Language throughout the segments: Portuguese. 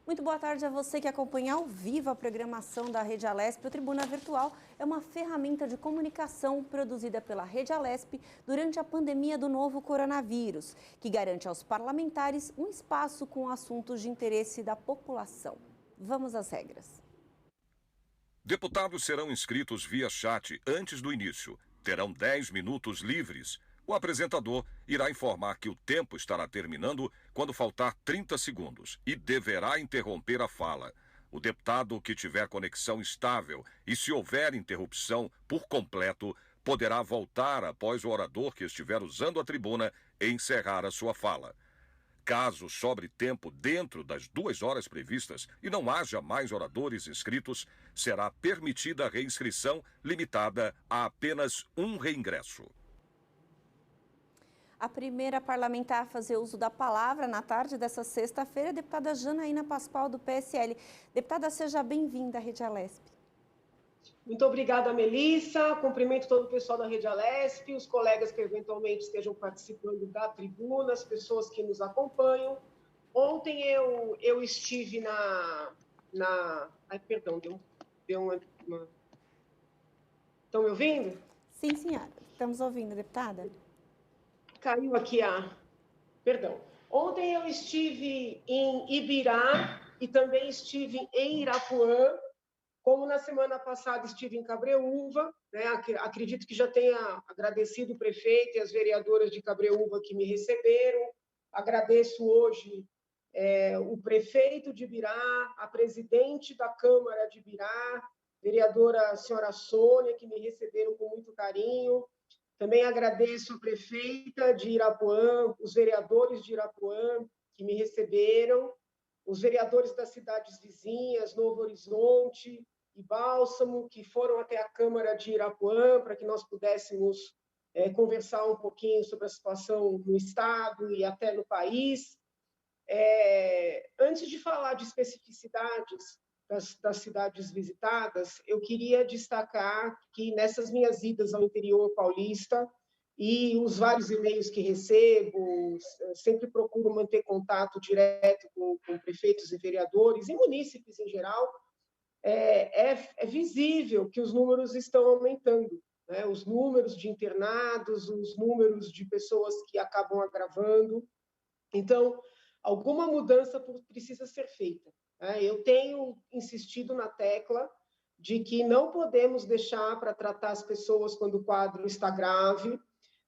Muito boa tarde a você que acompanha ao vivo a programação da Rede Alesp. O Tribuna Virtual é uma ferramenta de comunicação produzida pela Rede Alesp durante a pandemia do novo coronavírus, que garante aos parlamentares um espaço com assuntos de interesse da população. Vamos às regras. Deputados serão inscritos via chat antes do início. Terão 10 minutos livres. O apresentador irá informar que o tempo estará terminando quando faltar 30 segundos e deverá interromper a fala. O deputado que tiver conexão estável e se houver interrupção por completo, poderá voltar após o orador que estiver usando a tribuna e encerrar a sua fala. Caso sobre tempo dentro das 2 horas previstas e não haja mais oradores inscritos, será permitida a reinscrição limitada a apenas um reingresso. A primeira parlamentar a fazer uso da palavra na tarde dessa sexta-feira é a deputada Janaína Pascoal, do PSL. Deputada, seja bem-vinda à Rede Alesp. Muito obrigada, Melissa. Cumprimento todo o pessoal da Rede Alesp, os colegas que eventualmente estejam participando da tribuna, as pessoas que nos acompanham. Ontem eu estive Ai, perdão, deu uma... Estão me ouvindo? Sim, senhora. Estamos ouvindo, deputada. Caiu aqui Perdão. Ontem eu estive em Ibirá e também estive em Irapuã. Como na semana passada estive em Cabreúva, né, acredito que já tenha agradecido o prefeito e as vereadoras de Cabreúva que me receberam. Agradeço hoje o prefeito de Ibirá, a presidente da Câmara de Ibirá, vereadora senhora Sônia, que me receberam com muito carinho. Também agradeço a prefeita de Irapuã, os vereadores de Irapuã que me receberam, os vereadores das cidades vizinhas, Novo Horizonte e Bálsamo, que foram até a Câmara de Irapuã para que nós pudéssemos conversar um pouquinho sobre a situação no Estado e até no país. Antes de falar de especificidades das cidades visitadas, eu queria destacar que nessas minhas idas ao interior paulista e os vários e-mails que recebo, sempre procuro manter contato direto com prefeitos e vereadores e munícipes em geral, é visível que os números estão aumentando, né? Os números de internados, os números de pessoas que acabam agravando. Então, alguma mudança precisa ser feita. Eu tenho insistido na tecla de que não podemos deixar para tratar as pessoas quando o quadro está grave,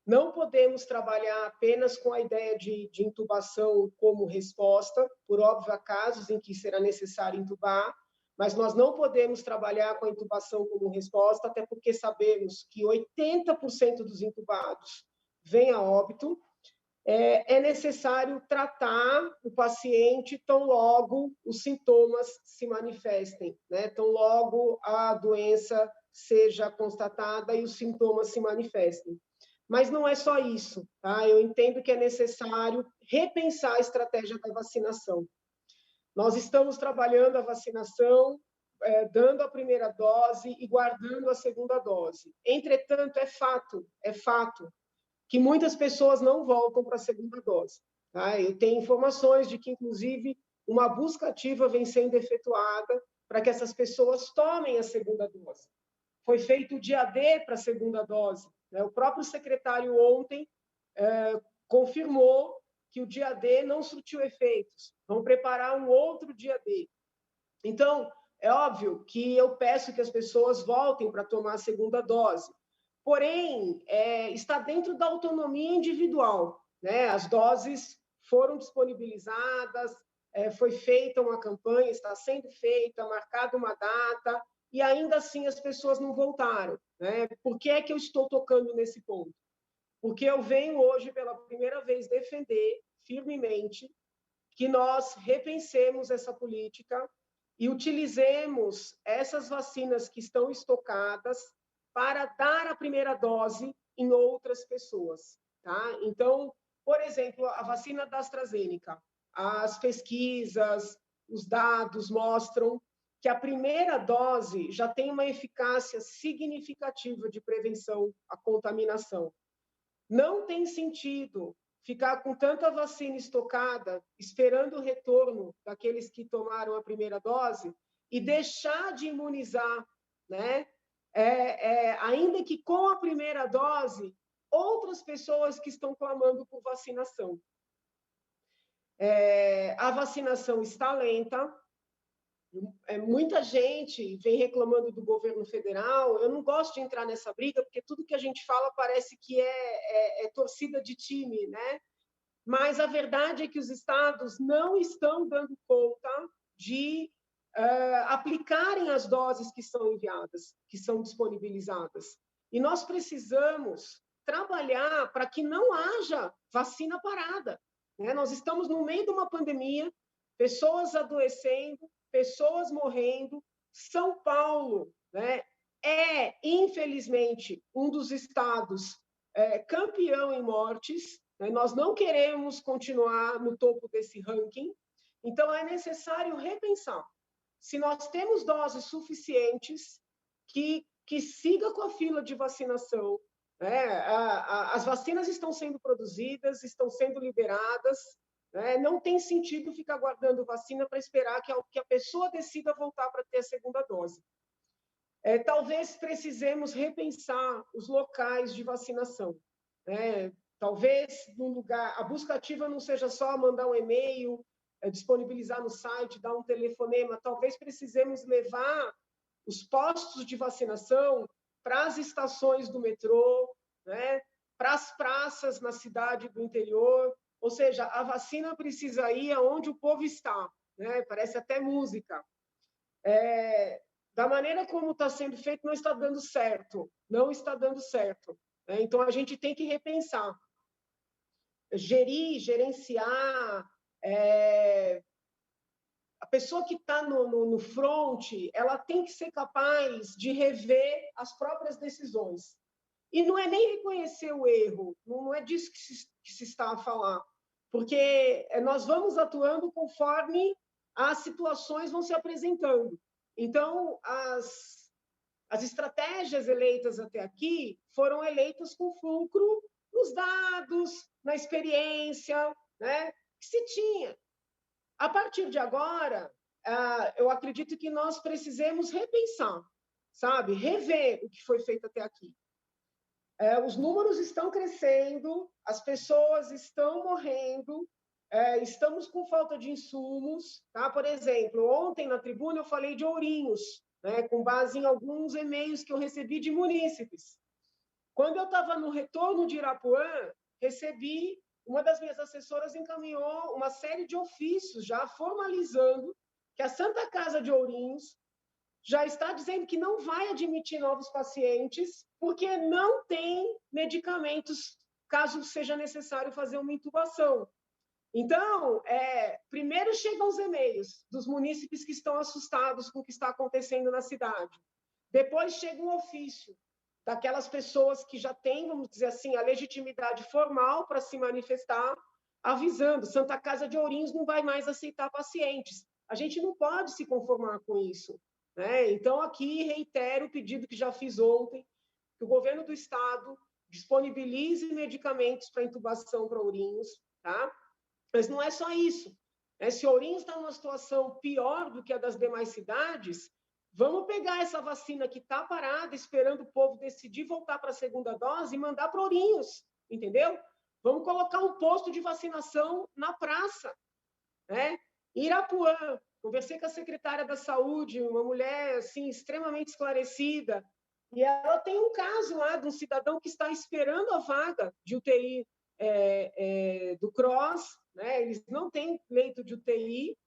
não podemos trabalhar apenas com a ideia de intubação como resposta, por óbvio, há casos em que será necessário intubar, mas nós não podemos trabalhar com a intubação como resposta, até porque sabemos que 80% dos intubados vêm a óbito. É necessário tratar o paciente tão logo os sintomas se manifestem, né? Tão logo a doença seja constatada e os sintomas se manifestem. Mas não é só isso, tá? Eu entendo que é necessário repensar a estratégia da vacinação. Nós estamos trabalhando a vacinação, dando a primeira dose e guardando a segunda dose. Entretanto, é fato, que muitas pessoas não voltam para a segunda dose. Tá? Eu tenho informações de que, inclusive, uma busca ativa vem sendo efetuada para que essas pessoas tomem a segunda dose. Foi feito o dia D para a segunda dose. Né? O próprio secretário ontem confirmou que o dia D não surtiu efeitos. Vão preparar um outro dia D. Então, é óbvio que eu peço que as pessoas voltem para tomar a segunda dose. Porém, está dentro da autonomia individual, né? As doses foram disponibilizadas, foi feita uma campanha, está sendo feita, marcada uma data, e ainda assim as pessoas não voltaram, né? Por que é que eu estou tocando nesse ponto? Porque eu venho hoje, pela primeira vez, defender firmemente que nós repensemos essa política e utilizemos essas vacinas que estão estocadas para dar a primeira dose em outras pessoas, tá? Então, por exemplo, a vacina da AstraZeneca, as pesquisas, os dados mostram que a primeira dose já tem uma eficácia significativa de prevenção à contaminação. Não tem sentido ficar com tanta vacina estocada, esperando o retorno daqueles que tomaram a primeira dose e deixar de imunizar, né? Ainda que com a primeira dose, outras pessoas que estão clamando por vacinação. A vacinação está lenta, muita gente vem reclamando do governo federal. Eu não gosto de entrar nessa briga, porque tudo que a gente fala parece que é torcida de time, né? Mas a verdade é que os estados não estão dando conta de aplicarem as doses que são enviadas, que são disponibilizadas. E nós precisamos trabalhar para que não haja vacina parada, né? Nós estamos no meio de uma pandemia, pessoas adoecendo, pessoas morrendo. São Paulo, né, infelizmente, um dos estados campeão em mortes, né? Nós não queremos continuar no topo desse ranking, então é necessário repensar. Se nós temos doses suficientes, que siga com a fila de vacinação, né? As vacinas estão sendo produzidas, estão sendo liberadas, né? Não tem sentido ficar guardando vacina para esperar que a pessoa decida voltar para ter a segunda dose. Talvez precisemos repensar os locais de vacinação, né? Talvez num lugar, a busca ativa não seja só mandar um e-mail, disponibilizar no site, dar um telefonema. Talvez precisemos levar os postos de vacinação para as estações do metrô, né? Para as praças na cidade do interior. Ou seja, a vacina precisa ir aonde o povo está, né? Parece até música. Da maneira como está sendo feito, não está dando certo. Não está dando certo. Então, a gente tem que repensar. Gerenciar. A pessoa que está no front, ela tem que ser capaz de rever as próprias decisões. E não é nem reconhecer o erro, não é disso que se está a falar, porque nós vamos atuando conforme as situações vão se apresentando. Então, as estratégias eleitas até aqui foram eleitas com fulcro nos dados, na experiência, né, que se tinha. A partir de agora, eu acredito que nós precisemos repensar, sabe? Rever o que foi feito até aqui. Os números estão crescendo, as pessoas estão morrendo, estamos com falta de insumos, tá? Por exemplo, ontem na tribuna eu falei de Ourinhos, né, com base em alguns e-mails que eu recebi de munícipes. Quando eu estava no retorno de Irapuã, recebi, uma das minhas assessoras encaminhou uma série de ofícios já formalizando que a Santa Casa de Ourinhos já está dizendo que não vai admitir novos pacientes porque não tem medicamentos, caso seja necessário fazer uma intubação. Então, primeiro chegam os e-mails dos munícipes que estão assustados com o que está acontecendo na cidade. Depois chega um ofício daquelas pessoas que já têm, vamos dizer assim, a legitimidade formal para se manifestar, avisando, Santa Casa de Ourinhos não vai mais aceitar pacientes. A gente não pode se conformar com isso, né? Então, aqui reitero o pedido que já fiz ontem, que o governo do estado disponibilize medicamentos para intubação para Ourinhos, tá? Mas não é só isso, né? Se Ourinhos está numa situação pior do que a das demais cidades, vamos pegar essa vacina que está parada, esperando o povo decidir voltar para a segunda dose e mandar para Ourinhos, entendeu? Vamos colocar um posto de vacinação na praça, né? Irapuã, conversei com a secretária da Saúde, uma mulher assim, extremamente esclarecida, e ela tem um caso lá de um cidadão que está esperando a vaga de UTI do CROSS, né? Eles não têm leito de UTI,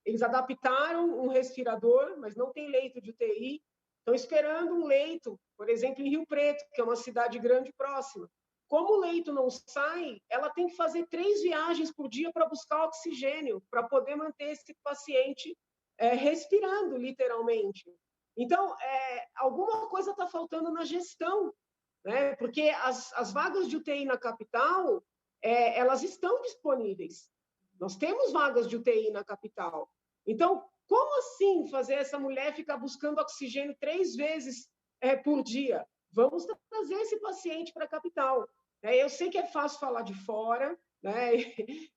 eles adaptaram um respirador, mas não tem leito de UTI. Estão esperando um leito, por exemplo, em Rio Preto, que é uma cidade grande próxima. Como o leito não sai, ela tem que fazer 3 viagens por dia para buscar oxigênio, para poder manter esse paciente respirando, literalmente. Então, alguma coisa está faltando na gestão, né? Porque as vagas de UTI na capital, elas estão disponíveis. Nós temos vagas de UTI na capital. Então, como assim fazer essa mulher ficar buscando oxigênio 3 vezes por dia? Vamos trazer esse paciente para a capital. Eu sei que é fácil falar de fora, né?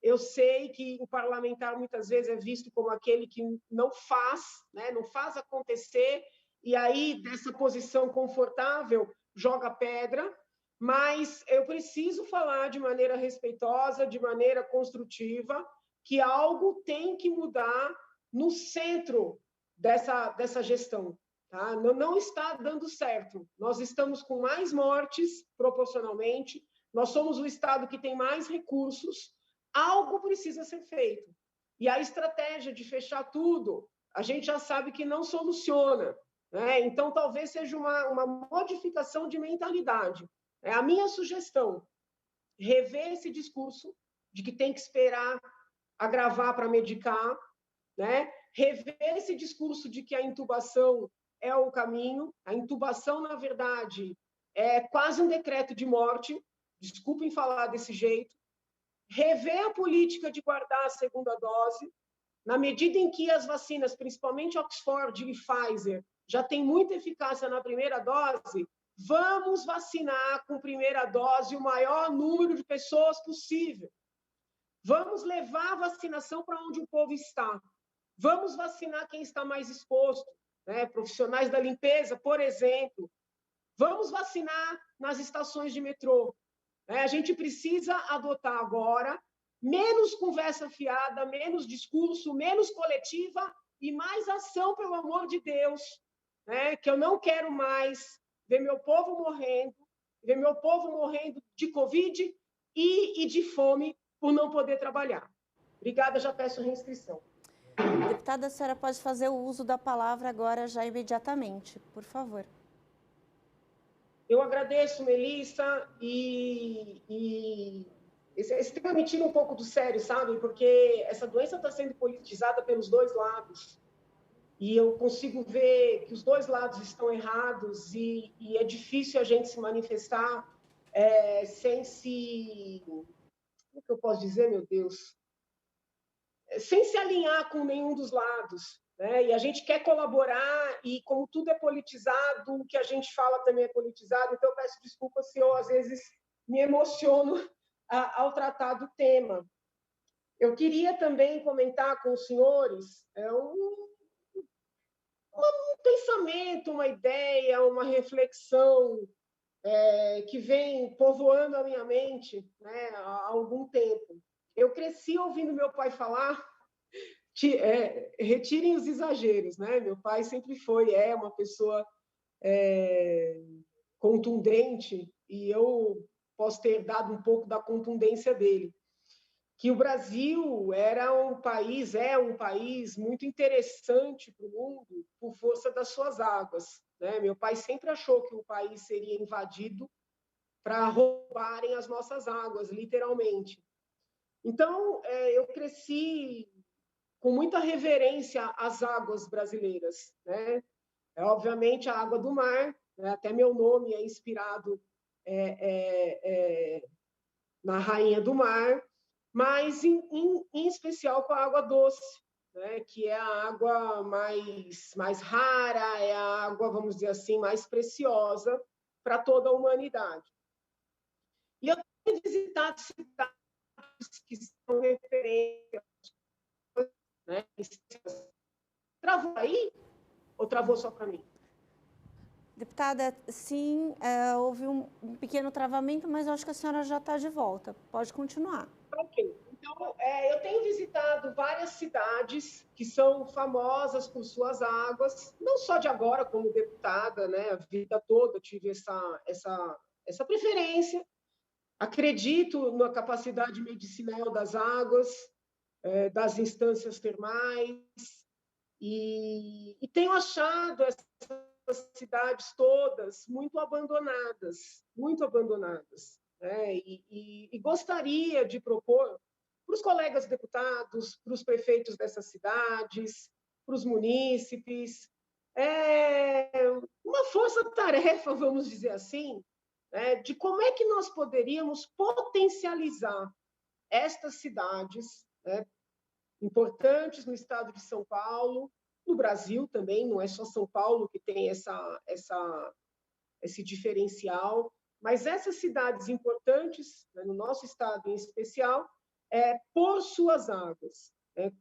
Eu sei que o parlamentar muitas vezes é visto como aquele que não faz, né? Não faz acontecer, e aí, dessa posição confortável, joga pedra, mas eu preciso falar de maneira respeitosa, de maneira construtiva, que algo tem que mudar no centro dessa gestão. Tá? Não está dando certo. Nós estamos com mais mortes, proporcionalmente, nós somos o estado que tem mais recursos, algo precisa ser feito. E a estratégia de fechar tudo, a gente já sabe que não soluciona, né? Então, talvez seja uma modificação de mentalidade. É a minha sugestão, rever esse discurso de que tem que esperar agravar para medicar, né? Rever esse discurso de que a intubação é o caminho. A intubação, na verdade, é quase um decreto de morte, desculpem falar desse jeito. Rever a política de guardar a segunda dose, na medida em que as vacinas, principalmente Oxford e Pfizer, já têm muita eficácia na primeira dose, vamos vacinar com primeira dose o maior número de pessoas possível. Vamos levar a vacinação para onde o povo está. Vamos vacinar quem está mais exposto, né? Profissionais da limpeza, por exemplo. Vamos vacinar nas estações de metrô. A gente precisa adotar agora menos conversa fiada, menos discurso, menos coletiva e mais ação, pelo amor de Deus, né? Que eu não quero mais ver meu povo morrendo de Covid e de fome por não poder trabalhar. Obrigada, já peço reinscrição. Deputada, a senhora pode fazer o uso da palavra agora já imediatamente, por favor. Eu agradeço, Melissa, e esse tema me tira um pouco do sério, sabe? Porque essa doença está sendo politizada pelos dois lados. E eu consigo ver que os dois lados estão errados e é difícil a gente se manifestar sem se... Como é que eu posso dizer, meu Deus? Sem se alinhar com nenhum dos lados. Né? E a gente quer colaborar e, como tudo é politizado, o que a gente fala também é politizado, então eu peço desculpas se eu, às vezes, me emociono ao tratar do tema. Eu queria também comentar com os senhores um pensamento, uma ideia, uma reflexão que vem povoando a minha mente, né, há algum tempo. Eu cresci ouvindo meu pai falar, retirem os exageros, né? Meu pai sempre foi uma pessoa contundente e eu posso ter dado um pouco da contundência dele. Que o Brasil é um país muito interessante para o mundo por força das suas águas. Né? Meu pai sempre achou que o país seria invadido para roubarem as nossas águas, literalmente. Então, eu cresci com muita reverência às águas brasileiras. Né? Obviamente, a água do mar, né? Até meu nome é inspirado na Rainha do Mar, mas em especial com a água doce, né? Que é a água mais rara, é a água, vamos dizer assim, mais preciosa para toda a humanidade. E eu tenho visitado cidades que são referências, né? Travou aí ou travou só para mim? Deputada, sim, houve um pequeno travamento, mas eu acho que a senhora já está de volta. Pode continuar. Ok. Então, eu tenho visitado várias cidades que são famosas por suas águas, não só de agora como deputada, né? A vida toda tive essa preferência. Acredito na capacidade medicinal das águas, das instâncias termais, e tenho achado essas cidades todas muito abandonadas. Né? E gostaria de propor para os colegas deputados, para os prefeitos dessas cidades, para os munícipes, uma força-tarefa, vamos dizer assim, né, de como é que nós poderíamos potencializar estas cidades, né, importantes no estado de São Paulo, no Brasil também, não é só São Paulo que tem esse diferencial, mas essas cidades importantes, né, no nosso estado em especial, por suas águas.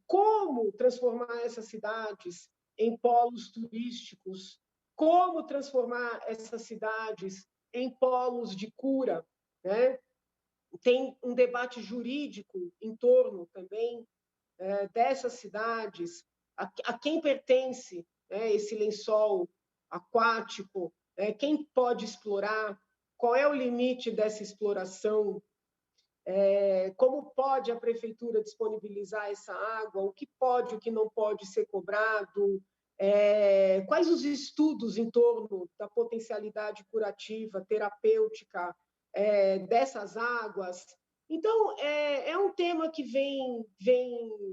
Como transformar essas cidades em polos turísticos, como transformar essas cidades em polos de cura, né? Tem um debate jurídico em torno também dessas cidades, a quem pertence, né, esse lençol aquático, quem pode explorar, qual é o limite dessa exploração, como pode a prefeitura disponibilizar essa água, o que pode, o que não pode ser cobrado, quais os estudos em torno da potencialidade curativa, terapêutica dessas águas. Então, é um tema que vem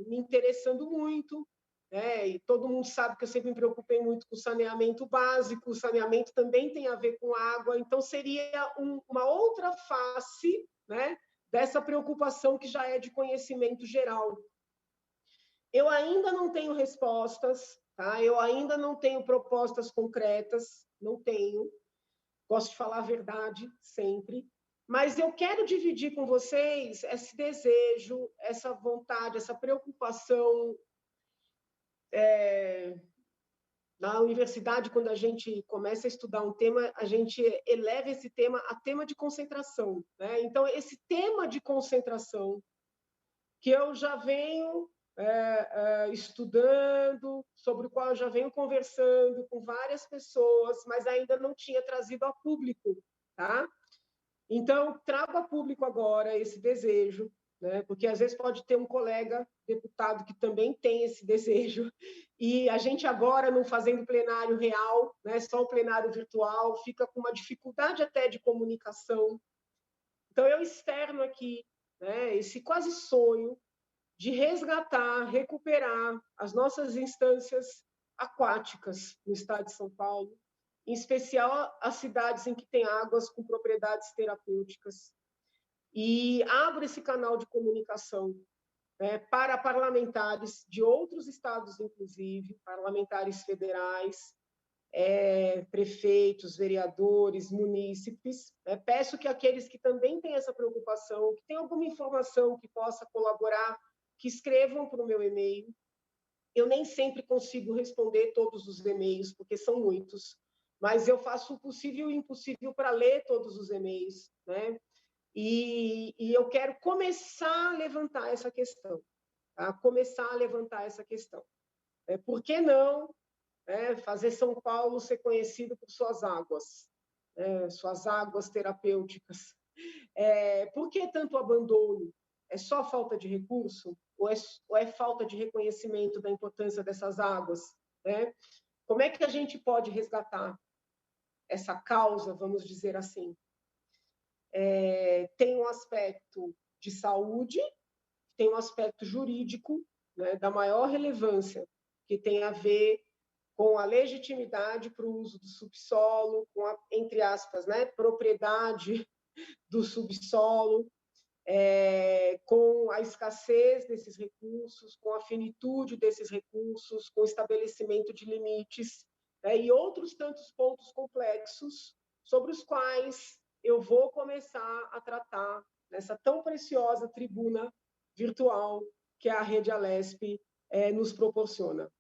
me interessando muito, né? E todo mundo sabe que eu sempre me preocupei muito com o saneamento básico, o saneamento também tem a ver com água, então seria uma outra face, né, dessa preocupação que já é de conhecimento geral. Eu ainda não tenho respostas, tá? Eu ainda não tenho propostas concretas, não tenho. Gosto de falar a verdade sempre, mas eu quero dividir com vocês esse desejo, essa vontade, essa preocupação. Na universidade, quando a gente começa a estudar um tema, a gente eleva esse tema a tema de concentração, né? Então, esse tema de concentração que eu já venho estudando, sobre o qual eu já venho conversando com várias pessoas, mas ainda não tinha trazido a público, tá? Então, trago a público agora esse desejo, né? Porque às vezes pode ter um colega deputado que também tem esse desejo, e a gente agora, não fazendo plenário real, né? Só o plenário virtual, fica com uma dificuldade até de comunicação. Então, eu externo aqui, né, esse quase sonho de resgatar, recuperar as nossas instâncias aquáticas no estado de São Paulo, em especial as cidades em que tem águas com propriedades terapêuticas. E abro esse canal de comunicação, né, para parlamentares de outros estados, inclusive, parlamentares federais, prefeitos, vereadores, munícipes. Peço que aqueles que também têm essa preocupação, que têm alguma informação que possa colaborar, que escrevam para o meu e-mail. Eu nem sempre consigo responder todos os e-mails, porque são muitos, mas eu faço o possível e o impossível para ler todos os e-mails, né? E eu quero começar a levantar essa questão, tá? Começar a levantar essa questão. Por que não fazer São Paulo ser conhecido por suas águas terapêuticas? Por que tanto abandono? É só falta de recurso? Ou é falta de reconhecimento da importância dessas águas? Né? Como é que a gente pode resgatar essa causa, vamos dizer assim? Tem um aspecto de saúde, tem um aspecto jurídico, né, da maior relevância, que tem a ver com a legitimidade para o uso do subsolo, com a, entre aspas, né, propriedade do subsolo, com a escassez desses recursos, com a finitude desses recursos, com o estabelecimento de limites, e outros tantos pontos complexos sobre os quais eu vou começar a tratar nessa tão preciosa tribuna virtual que a Rede Alesp nos proporciona.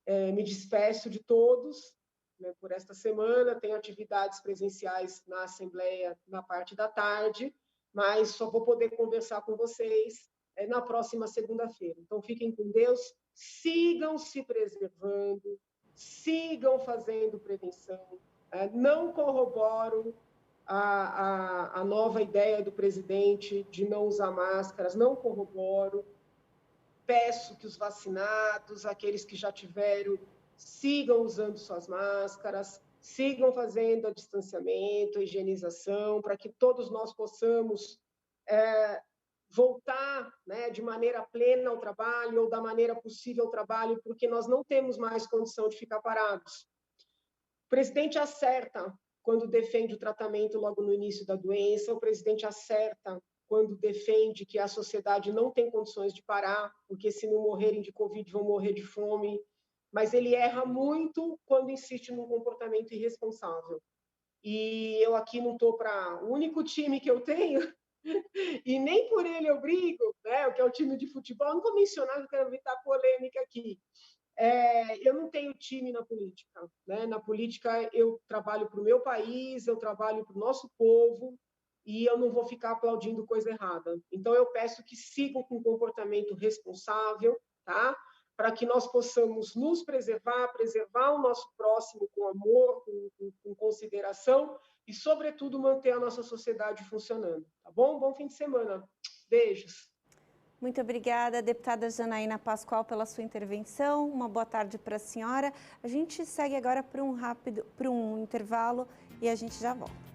Me despeço de todos, né, por esta semana. Tenho atividades presenciais na Assembleia na parte da tarde, mas só vou poder conversar com vocês na próxima segunda-feira. Então, fiquem com Deus, sigam se preservando, sigam fazendo prevenção. Não corroboro a nova ideia do presidente de não usar máscaras, não corroboro. Peço que os vacinados, aqueles que já tiveram, sigam usando suas máscaras, sigam fazendo o distanciamento, a higienização, para que todos nós possamos voltar, né, de maneira plena ao trabalho, ou da maneira possível ao trabalho, porque nós não temos mais condição de ficar parados. O presidente acerta quando defende o tratamento logo no início da doença, o presidente acerta quando defende que a sociedade não tem condições de parar, porque se não morrerem de Covid, vão morrer de fome, mas ele erra muito quando insiste num comportamento irresponsável. e eu aqui não estou para o único time que eu tenho, e nem por ele eu brigo, né, que é o time de futebol, não vou mencionar, não quero evitar polêmica aqui. Eu não tenho time na política, né? Na política eu trabalho para o meu país, eu trabalho para o nosso povo, e eu não vou ficar aplaudindo coisa errada. Então, eu peço que sigam com um comportamento responsável, tá? Para que nós possamos nos preservar, preservar o nosso próximo com amor, com consideração e, sobretudo, manter a nossa sociedade funcionando, tá bom? Bom fim de semana. Beijos. Muito obrigada, deputada Janaína Pascoal, pela sua intervenção. Uma boa tarde para a senhora. A gente segue agora para um intervalo e a gente já volta.